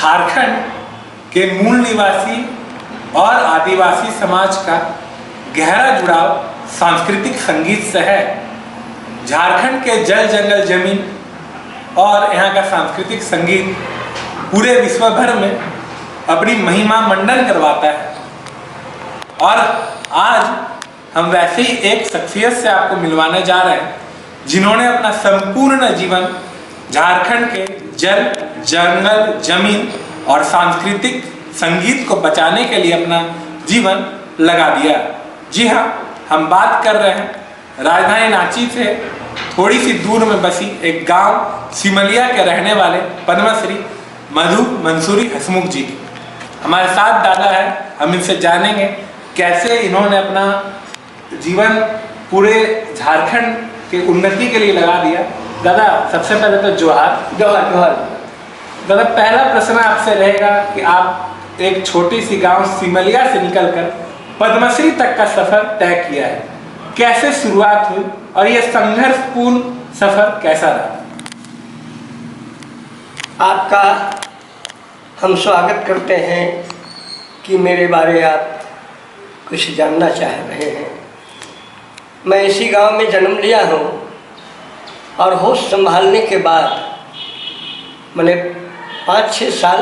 झारखंड के मूल निवासी और आदिवासी समाज का गहरा जुड़ाव सांस्कृतिक संगीत से है। झारखंड के जल जंगल जमीन और यहाँ का सांस्कृतिक संगीत पूरे विश्व भर में अपनी महिमा मंडन करवाता है। और आज हम वैसे ही एक शख्सियत से आपको मिलवाने जा रहे हैं जिन्होंने अपना संपूर्ण जीवन झारखंड के जल जंगल जमीन और सांस्कृतिक संगीत को बचाने के लिए अपना जीवन लगा दिया। जी हाँ, हम बात कर रहे हैं राजधानी रांची से थोड़ी सी दूर में बसी एक गांव सिमलिया के रहने वाले पद्मश्री मधु मंसूरी हसमुख जी की। हमारे साथ दादा है, हम इनसे जानेंगे कैसे इन्होंने अपना जीवन पूरे झारखंड के उन्नति के लिए लगा दिया। दादा सबसे पहले तो जोहार। जोहार जोहार। दादा पहला प्रश्न आपसे रहेगा कि आप एक छोटी सी गांव सिमलिया से निकलकर पद्मश्री तक का सफर तय किया है, कैसे शुरुआत हुई और यह संघर्षपूर्ण सफर कैसा रहा? आपका हम स्वागत करते हैं कि मेरे बारे आप कुछ जानना चाह रहे हैं। मैं इसी गांव में जन्म लिया हूं और होश संभालने के बाद मैंने 5-6 साल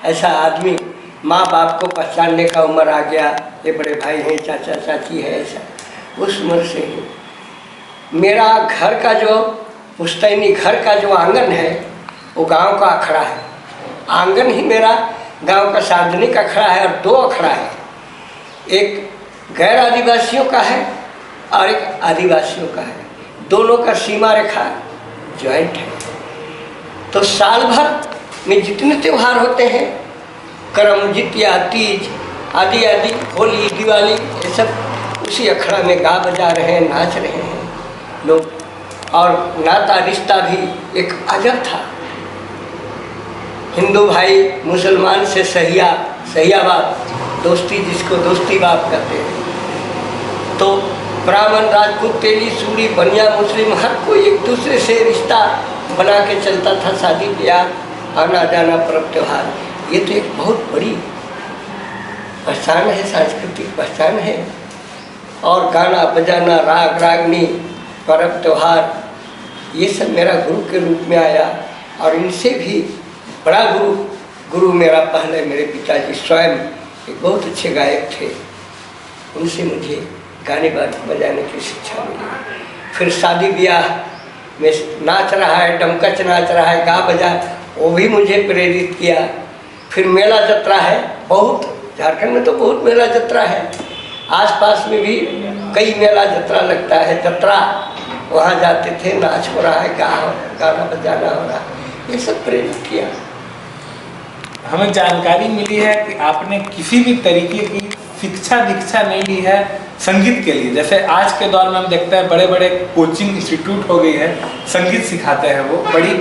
ऐसा आदमी माँ बाप को पहचानने का उम्र आ गया, ये बड़े भाई हैं, चाचा चाची है, ऐसा उस उम्र से ही मेरा घर का जो पुश्तैनी घर का जो आंगन है वो गांव का अखड़ा है। आंगन ही मेरा गांव का सार्वजनिक अखड़ा है और 2 अखड़ा है, एक गैर आदिवासियों का है और एक आदिवासियों का है। दोनों का सीमा रेखा ज्वाइंट है। तो साल भर में जितने त्यौहार होते हैं, करम जितिया तीज आदि आदि, होली दिवाली, ये सब उसी अखड़ा में गा बजा रहे हैं, नाच रहे हैं लोग। और नाता रिश्ता भी एक अजब था। हिंदू भाई मुसलमान से सहिया बाप, दोस्ती जिसको दोस्ती बाप कहते हैं। तो ब्राह्मण राजपूत तेली सूरी बनिया मुस्लिम हर कोई एक दूसरे से रिश्ता बना के चलता था। शादी ब्याह आना जाना पर्व त्यौहार, ये तो एक बहुत बड़ी पहचान है, सांस्कृतिक पहचान है। और गाना बजाना राग रागनी पर्व त्यौहार ये सब मेरा गुरु के रूप में आया। और इनसे भी बड़ा गुरु मेरा पहले मेरे पिताजी स्वयं एक बहुत अच्छे गायक थे, उनसे मुझे गाने बजाने की शिक्षा मिली। फिर शादी ब्याह में नाच रहा है, डमकच नाच रहा है, गा बजा, वो भी मुझे प्रेरित किया। फिर मेला जत्रा है बहुत, झारखंड में तो बहुत मेला जत्रा है, आसपास में भी कई मेला जत्रा लगता है। जत्रा वहाँ जाते थे, नाच हो रहा है, गाना बजाना हो रहा है, ये सब प्रेरित किया। हमें जानकारी मिली है कि आपने किसी भी तरीके की शिक्षा दीक्षा नहीं ली है संगीत के लिए। जैसे आज के दौर में हम देखते हैं बड़े बड़े कोचिंग इंस्टीट्यूट हो गई है, संगीत सिखाते हैं, वो बड़ी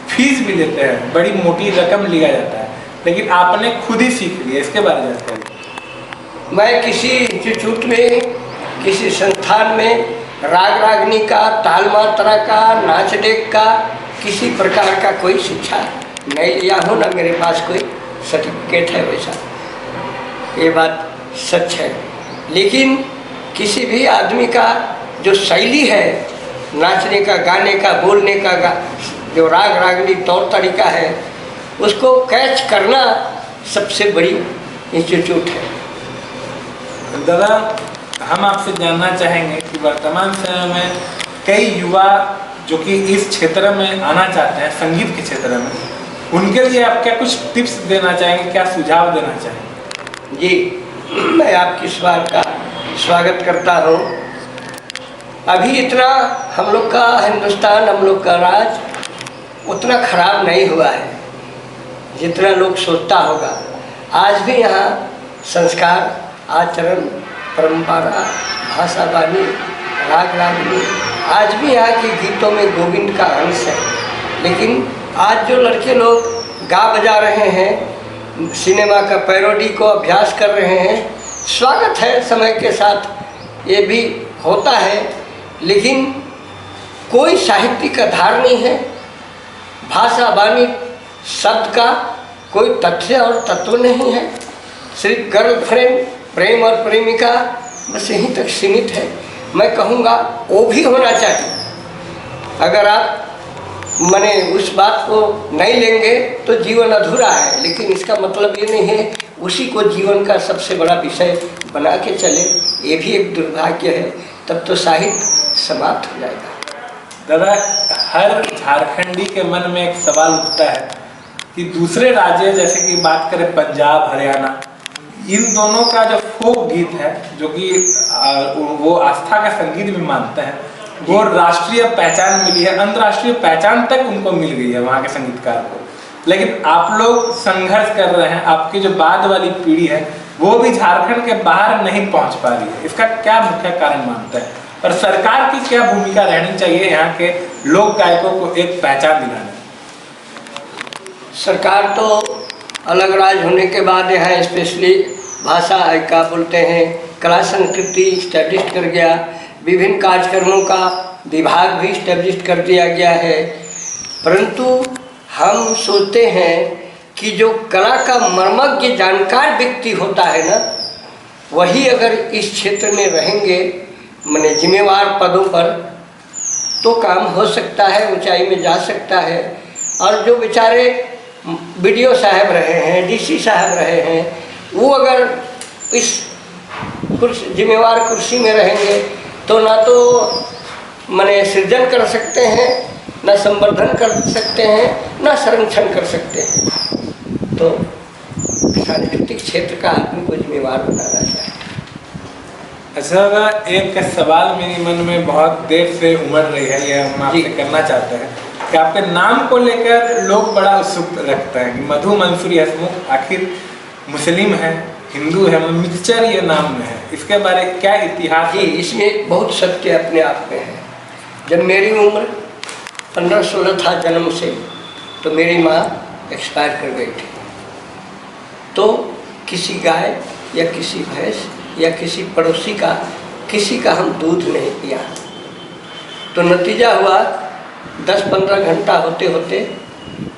फीस भी लेते हैं, बड़ी मोटी रकम लिया जाता है, लेकिन आपने खुद ही सीख लिया, इसके बारे में जानकारी? मैं किसी इंस्टीट्यूट में, किसी संस्थान में राग रागनी का, ताल मात्रा का, नाच देख का, किसी प्रकार का कोई शिक्षा नहीं लिया हूँ, ना मेरे पास कोई सर्टिफिकेट है वैसा, ये बात सच है। लेकिन किसी भी आदमी का जो शैली है नाचने का, गाने का, बोलने का, जो राग रागनी तौर तरीका है, उसको कैच करना सबसे बड़ी इंस्टीट्यूट है। दादा हम आपसे जानना चाहेंगे कि वर्तमान समय में कई युवा जो कि इस क्षेत्र में आना चाहते हैं, संगीत के क्षेत्र में, उनके लिए आप क्या कुछ टिप्स देना चाहेंगे, क्या सुझाव देना चाहेंगे? जी, मैं आपकी इस बात का स्वागत करता हूँ। अभी इतना हम लोग का हिंदुस्तान, हम लोग का राज उतना खराब नहीं हुआ है जितना लोग सोचता होगा। आज भी यहाँ संस्कार, आचरण, परंपरा, भाषा वाणी, राग रागनी, आज भी यहाँ के गीतों में गोविंद का अंश है। लेकिन आज जो लड़के लोग गा बजा रहे हैं, सिनेमा का पैरोडी को अभ्यास कर रहे हैं, स्वागत है, समय के साथ ये भी होता है, लेकिन कोई साहित्य का धार नहीं है। भाषा वाणी शब्द का कोई तथ्य और तत्व नहीं है, सिर्फ गर्लफ्रेंड, प्रेम और प्रेमिका, बस यहीं तक सीमित है। मैं कहूँगा वो भी होना चाहिए। अगर आप माने उस बात को नहीं लेंगे तो जीवन अधूरा है, लेकिन इसका मतलब ये नहीं है उसी को जीवन का सबसे बड़ा विषय बना के चले, ये भी एक दुर्भाग्य है। तब तो साहित्य समाप्त हो जाएगा। दादा, हर झारखंडी के मन में एक सवाल उठता है कि दूसरे राज्य जैसे कि बात करें पंजाब, हरियाणा, इन दोनों का जो फोक गीत है, जो कि वो आस्था का संगीत भी मानते हैं, वो राष्ट्रीय पहचान मिली है, अंतर्राष्ट्रीय पहचान तक उनको मिल गई है वहाँ के संगीतकार को। लेकिन आप लोग संघर्ष कर रहे हैं, आपकी जो बाद वाली पीढ़ी है वो भी झारखंड के बाहर नहीं पहुँच पा रही है। इसका क्या मुख्य कारण मानते हैं, और सरकार की क्या भूमिका रहनी चाहिए यहाँ के लोक गायकों को एक पहचान दिलाने? सरकार तो अलग राज्य होने के बाद यहाँ स्पेशली भाषा क्या बोलते हैं, कला संस्कृति स्टैब्लिश कर गया, विभिन्न कार्यक्रमों का विभाग भी स्टैब्लिश कर दिया गया है। परंतु हम सोचते हैं कि जो कला का मर्मज्ञ जानकार व्यक्ति होता है ना, वही अगर इस क्षेत्र में रहेंगे माने जिम्मेवार पदों पर, तो काम हो सकता है, ऊंचाई में जा सकता है। और जो बेचारे बीडीओ साहब रहे हैं, डीसी साहब रहे हैं, वो अगर इस जिम्मेवार कुर्सी में रहेंगे तो ना तो माने सृजन कर सकते हैं, ना संवर्धन कर सकते हैं, ना संरक्षण कर सकते हैं। तो सांस्कृतिक क्षेत्र का आदमी को जिम्मेवार बनाना चाहिए। अच्छा, एक सवाल मेरे मन में बहुत देर से उमड़ रही है, ये हम आपसे करना चाहते हैं कि आपके नाम को लेकर लोग बड़ा उत्सुक रखते हैं कि मधु मंसूरी हसमुख आखिर मुस्लिम है, हिंदू है, मिक्सचर ये नाम में है, इसके बारे में क्या इतिहास जी? इसमें बहुत सत्य अपने आप में है। जब मेरी उम्र 15-16 था जन्म से, तो मेरी माँ एक्सपायर कर गई थी। तो किसी गाय या किसी भैंस या किसी पड़ोसी का, किसी का हम दूध नहीं पिया। तो नतीजा हुआ 10-15 घंटा होते होते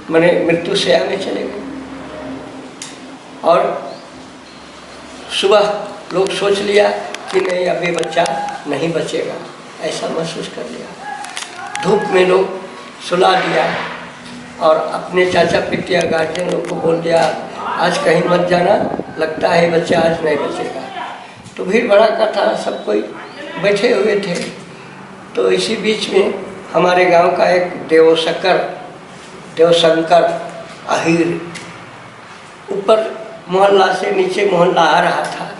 मैंने मृत्यु शैया में चले गए। और सुबह लोग सोच लिया कि नहीं, अब ये बच्चा नहीं बचेगा, ऐसा महसूस कर लिया। धूप में लोग सुला दिया और अपने चाचा पितिया गार्जियन लोग को बोल दिया आज कहीं मत जाना, लगता है बच्चा आज नहीं बचेगा। तो भीड़ भड़ाका था, सब कोई बैठे हुए थे। तो इसी बीच में हमारे गांव का एक देवशंकर अहीर ऊपर मोहल्ला से नीचे मोहल्ला आ रहा था,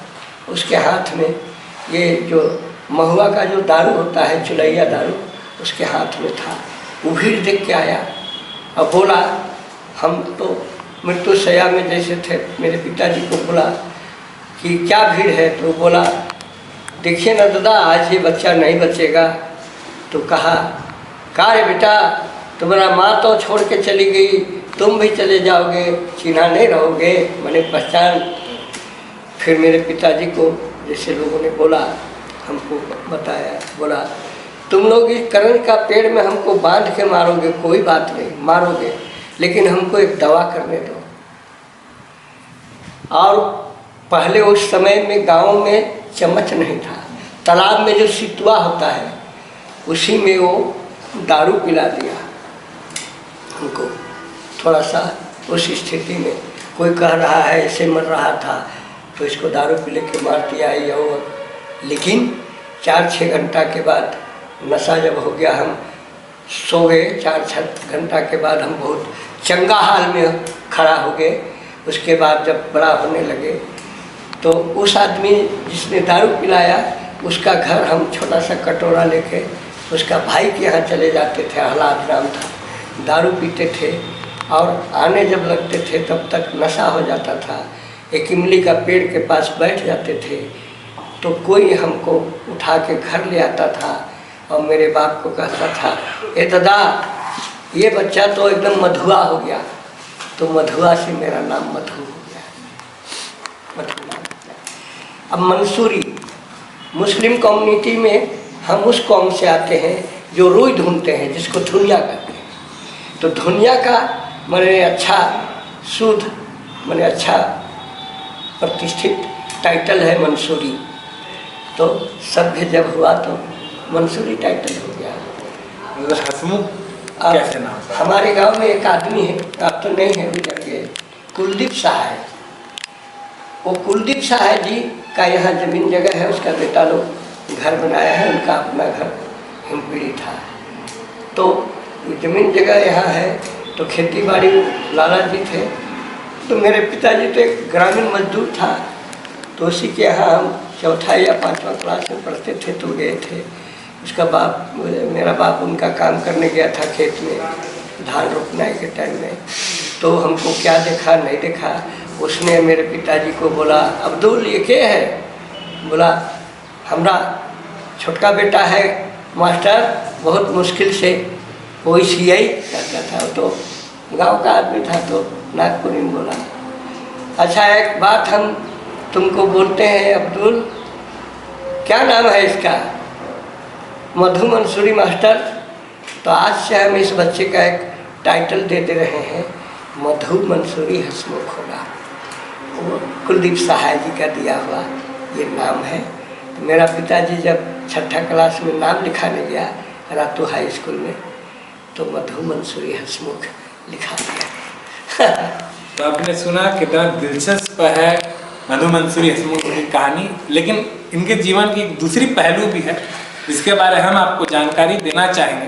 उसके हाथ में ये जो महुआ का जो दारू होता है, चुलैया दारू, उसके हाथ में था। वो भीड़ देख के आया और बोला, हम तो मृत्यु शैया में जैसे थे, मेरे पिताजी को बोला कि क्या भीड़ है? तो बोला देखिए ना दादा, आज ये बच्चा नहीं बचेगा। तो कहा का रे बेटा, तुम्हारा माँ तो छोड़ के चली गई, तुम भी चले जाओगे, चिन्हा नहीं रहोगे, मैंने पहचान। फिर मेरे पिताजी को जैसे लोगों ने बोला, हमको बताया, बोला तुम लोग इस करण का पेड़ में हमको बांध के मारोगे, कोई बात नहीं, मारोगे, लेकिन हमको एक दवा करने दो। और पहले उस समय में गाँव में चम्मच नहीं था, तालाब में जो सितुआ होता है उसी में वो दारू पिला दिया हमको। थोड़ा सा उस स्थिति में कोई कह रहा है ऐसे मर रहा था, तो इसको दारू पी के मार दिया। और लेकिन 4-6 घंटा के बाद नशा जब हो गया, हम सो गए। 4-6 घंटा के बाद हम बहुत चंगा हाल में खड़ा हो गए। उसके बाद जब बड़ा होने लगे तो उस आदमी जिसने दारू पिलाया, उसका घर हम छोटा सा कटोरा लेके उसका भाई के यहाँ चले जाते थे, हलाद नाम था, दारू पीते थे। और आने जब लगते थे तब तक नशा हो जाता था। एक इमली का पेड़ के पास बैठ जाते थे, तो कोई हमको उठा के घर ले आता था और मेरे बाप को कहता था, ए दादा, ये बच्चा तो एकदम मधुआ हो गया। तो मधुआ से मेरा नाम मधु हो गया, मधु नाम। अब मंसूरी मुस्लिम कम्युनिटी में हम उस कौम से आते हैं जो रुई ढूंढते हैं, जिसको धुनिया कहते हैं। तो धुनिया का मैंने अच्छा शुद्ध मैंने अच्छा प्रतिष्ठित टाइटल है मंसूरी, तो सभ्य जब हुआ तो मंसूरी टाइटल हो गया। मतलब हसमुख कैसे नाम था? हमारे गांव में एक आदमी है, अब तो नहीं है, गुजर गए, कुलदीप सहाय। वो कुलदीप सहाय जी का यहाँ जमीन जगह है, उसका बेटा लोग घर बनाया है, उनका अपना घर हिमपीढ़ी था। तो जमीन जगह यहाँ है, तो खेती बाड़ी लाला जी थे। तो मेरे पिताजी तो एक ग्रामीण मजदूर था, तो उसी के यहाँ हम चौथा या पाँचवा क्लास में पढ़ते थे तो गए थे। उसका बाप, मेरा बाप उनका काम करने गया था खेत में, धान रोपने के टाइम में। तो हमको क्या देखा नहीं देखा, उसने मेरे पिताजी को बोला, अब्दुल ये क्या है? बोला, हमारा छोटका बेटा है मास्टर, बहुत मुश्किल से OCI करता था। तो गांव का आदमी था, तो नागपुरी में बोला, अच्छा एक बात हम तुमको बोलते हैं अब्दुल, क्या नाम है इसका? मधु मंसूरी मास्टर। तो आज से हम इस बच्चे का एक टाइटल दे दे रहे हैं, मधु मंसूरी हसमुख होगा। वो कुलदीप सहाय जी का दिया हुआ ये नाम है। तो मेरा पिताजी जब छठा क्लास में नाम लिखाने गया रातू हाई स्कूल में, तो मधु मंसूरी हसमुख लिखा गया। तो आपने सुना कितना दिलचस्प है मधु मंसूरी हसमुख की कहानी, लेकिन इनके जीवन की एक दूसरी पहलू भी है जिसके बारे में हम आपको जानकारी देना चाहेंगे,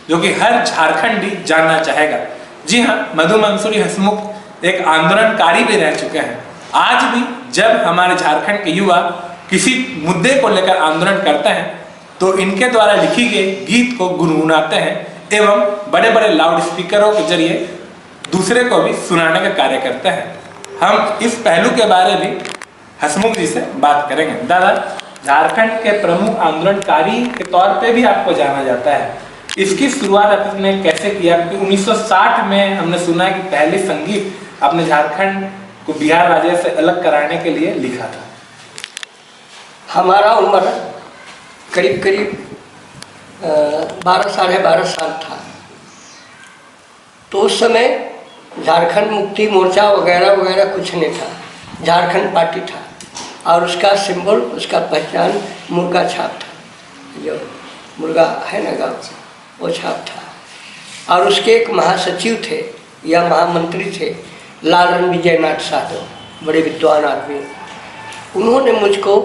जो कि हर झारखंडी जानना चाहेगा। जी हाँ, मधु मंसूरी हसमुख एक आंदोलनकारी भी रह चुके हैं। आज भी जब हमारे झारखंड के युवा किसी मुद्दे को लेकर आंदोलन करते हैं तो इनके द्वारा लिखी गई गीत को गुनगुनाते हैं एवं बड़े बड़े लाउड स्पीकरों के जरिए दूसरे को भी सुनाने का कार्य करते हैं। हम इस पहलू के बारे में हसमुख जी से बात करेंगे। दादा, झारखंड के प्रमुख आंदोलनकारी के तौर पे भी आपको जाना जाता है, इसकी शुरुआत आपने कैसे किया? क्योंकि 1960 में हमने सुना है कि पहले संगीत आपने झारखंड को बिहार राज्य से अलग कराने के लिए लिखा था। हमारा उम्र करीब करीब 12 साढ़े 12 साल था। तो उस समय झारखंड मुक्ति मोर्चा वगैरह वगैरह कुछ नहीं था, झारखंड पार्टी था और उसका सिंबल, उसका पहचान मुर्गा छाप था, जो मुर्गा है ना गाँव, वो छाप था। और उसके एक महासचिव थे या महामंत्री थे, लालन विजयनाथ साधव, बड़े विद्वान आदमी। उन्होंने मुझको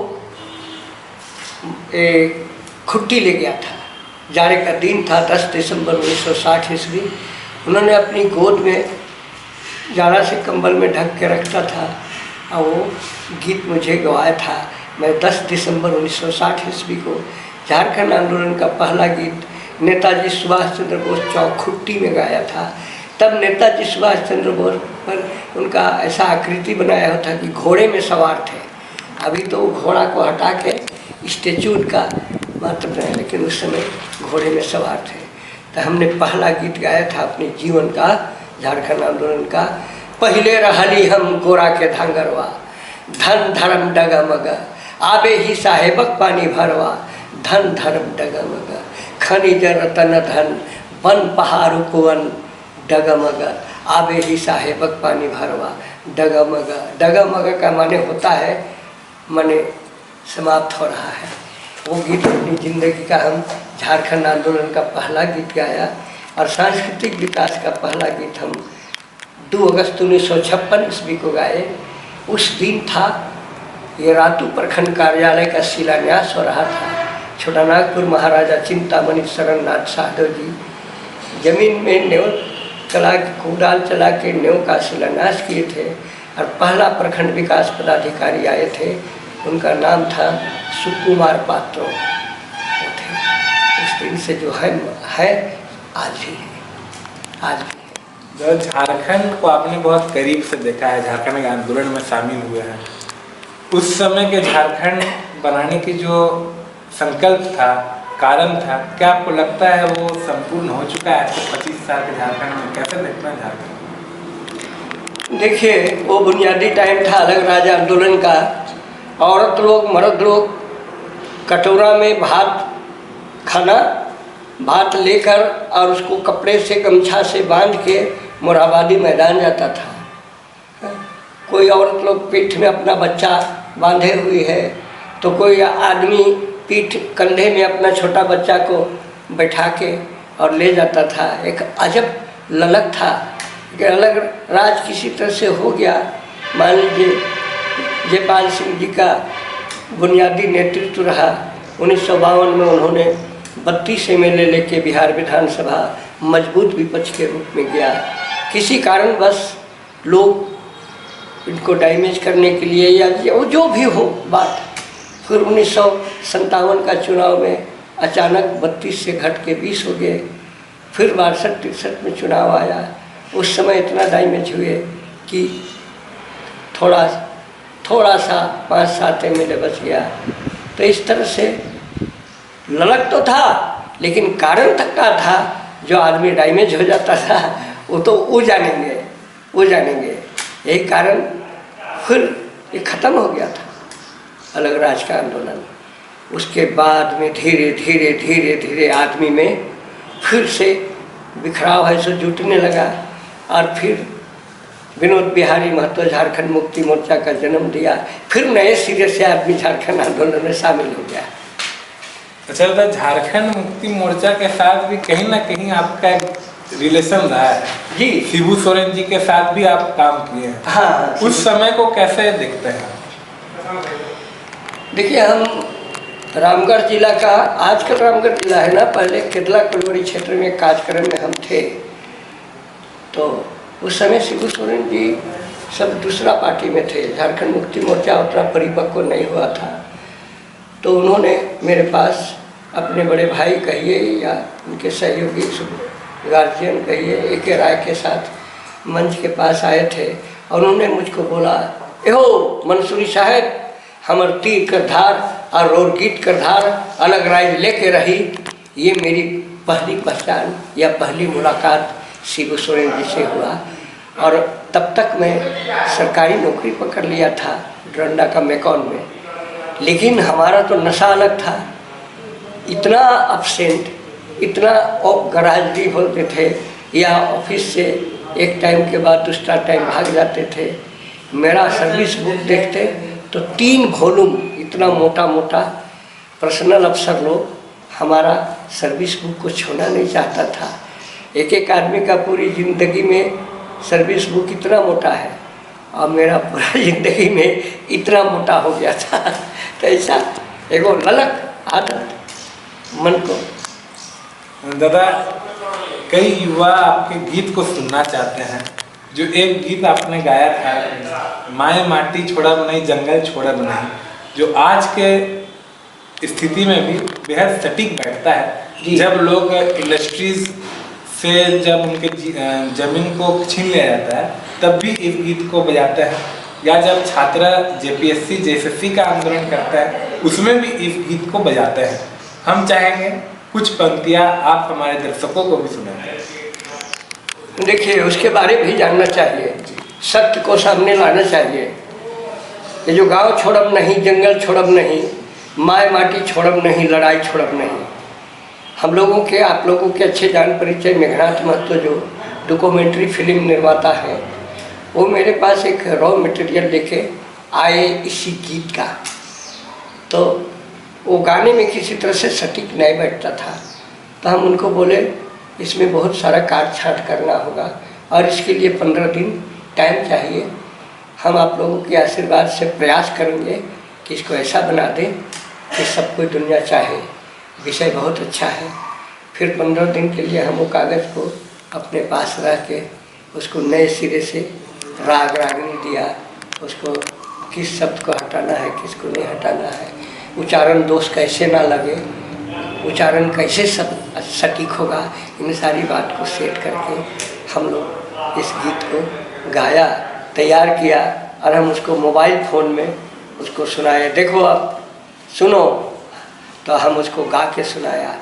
एक खुट्टी ले गया था, जाड़े का दिन था, 10 दिसंबर 1960 ईस्वी। उन्होंने अपनी गोद में जाड़ा से कंबल में ढक के रखता था और वो गीत मुझे गवाया था। मैं 10 दिसंबर 1960 ईस्वी को झारखंड आंदोलन का पहला गीत नेताजी सुभाष चंद्र बोस चौक खुट्टी में गाया था। तब नेताजी सुभाष चंद्र बोस पर उनका ऐसा आकृति बनाया हुआ था कि घोड़े में सवार थे। अभी तो घोड़ा को हटा के स्टेचू का मात्र है, लेकिन उस समय घोड़े में सवार थे। तो हमने पहला गीत गाया था अपने जीवन का, झारखंड आंदोलन का, पहले रहली हम गोरा के धांगरवा, धन धर्म डगमग आबे ही साहेबक पानी भरवा, धन धर्म डगमग खनिज रतन धन वन पहाड़ कुवन डगमग आबे ही साहेबक पानी भरवा, डगमग। डगमग का माने होता है माने समाप्त हो रहा है। वो गीत अपनी जिंदगी का हम झारखंड आंदोलन का पहला गीत गाया। और सांस्कृतिक विकास का पहला गीत हम 2 अगस्त 1956 ईस्वी को गाए। उस दिन था ये रातू प्रखंड कार्यालय का शिलान्यास हो रहा था। छोटा नागपुर महाराजा चिंतामणि शरणनाथ साधव जी जमीन में नेव कला कुदाल चला के नेव का शिलान्यास किए थे और पहला प्रखंड विकास पदाधिकारी आए थे, उनका नाम था सुकुमार पात्रो थे। उस दिन से जो है आज भी है, आज भी है। जो झारखंड को आपने बहुत करीब से देखा है, झारखंड के आंदोलन में शामिल हुए हैं, उस समय के झारखंड बनाने की जो संकल्प था, कारण था, क्या आपको लगता है वो संपूर्ण हो चुका है? 25 साल के झारखंड में कैसे देखना है झारखंड? देखिए, वो बुनियादी टाइम था अलग राज्य आंदोलन का। औरत लोग, मर्द लोग कटोरा में भात खाना, भात लेकर और उसको कपड़े से गमछा से बांध के मोरहाबादी मैदान जाता था। कोई औरत लोग पीठ में अपना बच्चा बांधे हुई है, तो कोई आदमी पीठ कंधे में अपना छोटा बच्चा को बैठा के और ले जाता था। एक अजब ललक था कि अलग राज किसी तरह से हो गया। मान लीजिए जयपाल सिंह जी का बुनियादी नेतृत्व रहा। 1952 में उन्होंने 32 MLA लेके बिहार विधानसभा मजबूत विपक्ष के रूप में गया। किसी कारणवश लोग इनको डैमेज करने के लिए या जो भी हो बात, फिर 1957 का चुनाव में अचानक 32 से घट के 20 हो गए। फिर 62-63 में चुनाव आया। उस समय इतना डैमेज हुए कि थोड़ा सा 5-7 MLA बच गया। तो इस तरह से ललक तो था, लेकिन कारण तक का था। जो आदमी डैमेज हो जाता था वो जानेंगे। यही कारण फिर ये ख़त्म हो गया था अलग राज का आंदोलन। उसके बाद में धीरे धीरे आदमी में फिर से बिखराव है सो जुटने लगा। और फिर विनोद बिहारी महतो झारखंड मुक्ति मोर्चा का जन्म दिया। फिर नए सिरे से आदमी झारखंड आंदोलन में शामिल हो गया। अच्छा, तो झारखंड मुक्ति मोर्चा के साथ भी कहीं ना कहीं आपका रिलेशन रहा है जी। शिबू सोरेन जी के साथ भी आप काम किए हैं। हाँ, उस समय को कैसे देखते हैं? देखिए, हम रामगढ़ जिला का, आजकल रामगढ़ जिला है ना, पहले केरला कलवरी क्षेत्र में कार्यक्रम में हम थे। तो उस समय शिबू सोरेन जी सब दूसरा पार्टी में थे। झारखंड मुक्ति मोर्चा उतना परिपक्व नहीं हुआ था। तो उन्होंने मेरे पास अपने बड़े भाई कहिए या उनके सहयोगी गार्जियन कहिए, AK राय के साथ मंच के पास आए थे और उन्होंने मुझको बोला, एहो मंसूरी साहब, हमर तीर कर धार और रोर गीत कर धार अलग राय लेके रही। ये मेरी पहली पहचान या पहली मुलाकात शिबू सोरेन जी से हुआ। और तब तक मैं सरकारी नौकरी पकड़ लिया था डरंडा का मैकॉन में। लेकिन हमारा तो नशा अलग था। इतना अपसेंट, इतना गराजरी बोलते थे, या ऑफिस से एक टाइम के बाद दूसरा टाइम भाग जाते थे। मेरा सर्विस बुक देखते तो 3 वॉल्यूम इतना मोटा मोटा। पर्सनल अफसर लोग हमारा सर्विस बुक को छूना नहीं चाहता था। एक आदमी का पूरी ज़िंदगी में सर्विस बुक इतना मोटा है और मेरा पूरा ज़िंदगी में इतना मोटा हो गया था। तो ऐसा एगो ललक आदत मन को। दादा, कई युवा आपके गीत को सुनना चाहते हैं। जो एक गीत आपने गाया था, माए माटी छोड़ब नहीं जंगल छोड़ब नहीं, जो आज के स्थिति में भी बेहद सटीक बैठता है। जब लोग इंडस्ट्रीज से जब उनके जमीन को छीन लिया जाता है तब भी इस गीत को बजाते हैं, या जब छात्र JPSC JSSC का आंदोलन करता है उसमें भी इस गीत को बजाते हैं। हम चाहेंगे कुछ पंक्तियाँ आप हमारे दर्शकों को भी सुनाएं। देखिए, उसके बारे में भी जानना चाहिए, सत्य को सामने लाना चाहिए। ये जो गांव छोड़ब नहीं, जंगल छोड़ब नहीं, माए माटी छोड़ब नहीं, लड़ाई छोड़ब नहीं। हम लोगों के, आप लोगों के अच्छे जान परिचय मेघनाथ महतो जो डॉक्यूमेंट्री फिल्म निर्माता है, वो मेरे पास एक रॉ मटेरियल लेके आए इसी गीत का। तो वो गाने में किसी तरह से सटीक नहीं बैठता था। तो हम उनको बोले इसमें बहुत सारा काट छाँट करना होगा और इसके लिए 15 दिन टाइम चाहिए। हम आप लोगों के आशीर्वाद से प्रयास करेंगे कि इसको ऐसा बना दें कि सब कोई दुनिया चाहे। विषय बहुत अच्छा है। फिर 15 दिन के लिए हम वो कागज़ को अपने पास रख के उसको नए सिरे से राग रागनी दिया, उसको किस शब्द को हटाना है, किसको नहीं हटाना है, उच्चारण दोष कैसे ना लगे, उच्चारण कैसे सब सटीक होगा, इन सारी बात को सेट करके हम लोग इस गीत को गाया, तैयार किया और हम उसको मोबाइल फ़ोन में उसको सुनाए। देखो अब सुनो, तो हम उसको गा के सुनाया।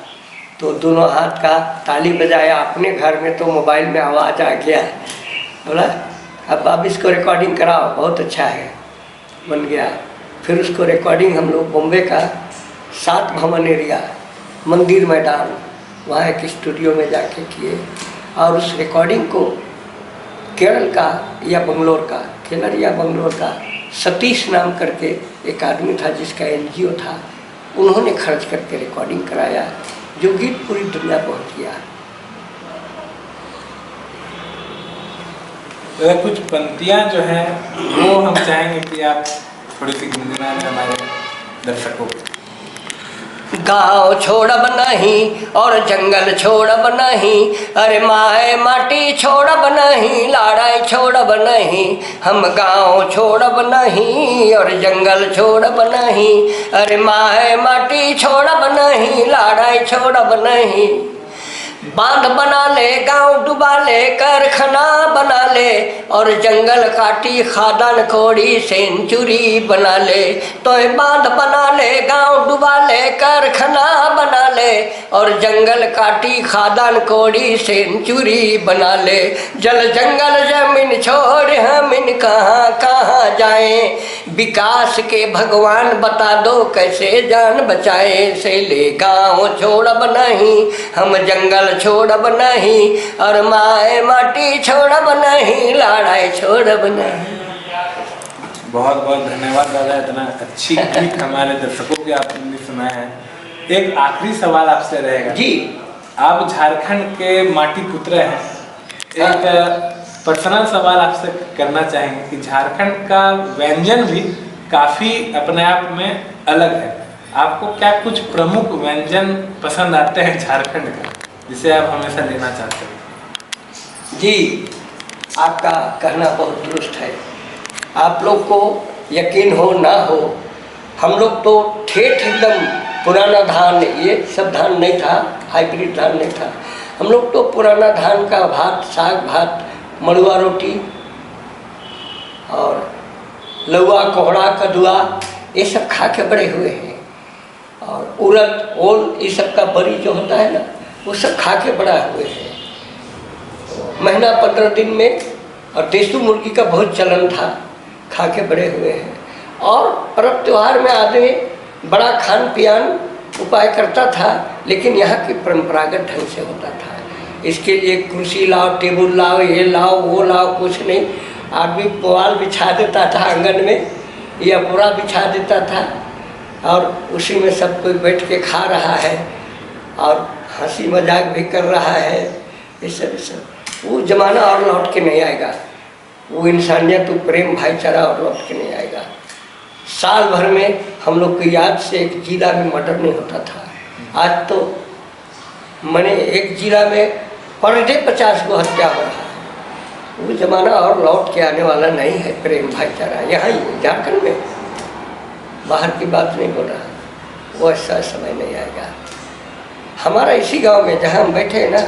तो दोनों हाथ का ताली बजाया। अपने घर में तो मोबाइल में आवाज़ आ गया, बोला अब इसको रिकॉर्डिंग कराओ, बहुत अच्छा है, बन गया। फिर उसको रिकॉर्डिंग हम लोग बॉम्बे का 7 भवन एरिया मंदिर मैदान, वहाँ एक स्टूडियो में जाके किए और उस रिकॉर्डिंग को केरल का या बंगलोर का, केरल या बंगलोर का सतीश नाम करके एक आदमी था जिसका एनजीओ था, उन्होंने खर्च करके रिकॉर्डिंग कराया, जो गीत पूरी दुनिया पहुंच गया। तो कुछ पंक्तियां जो हैं वो हम चाहेंगे कि आप थोड़ी सी गुनगुनाएं हमारे दर्शकों को। गाँव छोड़ब नहीं और जंगल छोड़ब नहीं, अरे माए माटी छोड़ब नहीं, लाड़ाई छोड़ब नहीं। हम गाँव छोड़ब नहीं और जंगल छोड़ब नहीं, अरे माए माटी छोड़ब नहीं, लाड़ाई छोड़ब नहीं। बांध बना ले, गांव डुबा ले, कारखाना बना ले, और जंगल काटी खादान कोड़ी सेंचुरी बना ले। तो बांध बना ले, गांव डुबा ले, कारखाना बना ले, और जंगल काटी खादान कोड़ी सेंचुरी बना ले। जल जंगल जमीन छोड़ हम इन कहाँ कहाँ जाएं, विकास के भगवान बता दो कैसे जान बचाए। से ले गाँव छोड़ब नहीं, हम जंगल छोड़ब नहीं, और माए माटी छोड़ब नहीं, लाड़ाई छोड़ब नहीं। बहुत बहुत धन्यवाद दादा, इतना अच्छी गीत हमारे दर्शकों के आपने सुनाया है। एक आखिरी सवाल आपसे रहेगा जी। आप झारखंड के माटी पुत्र हैं, एक पर्सनल सवाल आपसे करना चाहेंगे कि झारखंड का व्यंजन भी काफ़ी अपने आप में अलग है। आपको क्या कुछ प्रमुख व्यंजन पसंद आते हैं झारखंड का, जिसे आप हमेशा लेना चाहते हैं? जी, आपका कहना बहुत दुरुस्त है। आप लोग को यकीन हो ना हो, हम लोग तो ठेठ एकदम पुराना धान, ये सब धान नहीं था, हाइब्रिड धान नहीं था। हम लोग तो पुराना धान का भात, साग भात, मड़ुआ रोटी और लौआ कोहड़ा कदुआ, ये सब खा के बड़े हुए हैं। और उड़द ओल ये सब का बरी जो होता है ना, वो सब खा के बड़ा हुए हैं। महीना 15 दिन में, और देसी मुर्गी का बहुत चलन था, खा के बड़े हुए हैं। और पर्व त्योहार में आदमी बड़ा खान पियान उपाय करता था, लेकिन यहाँ की परंपरागत ढंग से होता था। इसके लिए कुर्सी लाओ, टेबल लाओ, ये लाओ, वो लाओ, कुछ नहीं। आदमी पुआल बिछा देता था आंगन में, या पूरा बिछा देता था, और उसी में सब कोई बैठ के खा रहा है और हंसी मजाक भी कर रहा है। ये सब वो ज़माना और लौट के नहीं आएगा। वो इंसानियत, वो प्रेम, भाईचारा और लौट के नहीं आएगा। साल भर में हम लोग की याद से एक जिला में मर्डर नहीं होता था। आज तो मैंने एक जिला में पर डे 50 को हत्या हो रहा है। वो ज़माना और लौट के आने वाला नहीं है। प्रेम भाईचारा यहाँ ही झारखंड में, बाहर की बात नहीं हो रहा। वो ऐसा समय नहीं आएगा। हमारा इसी गांव में जहाँ हम बैठे हैं ना,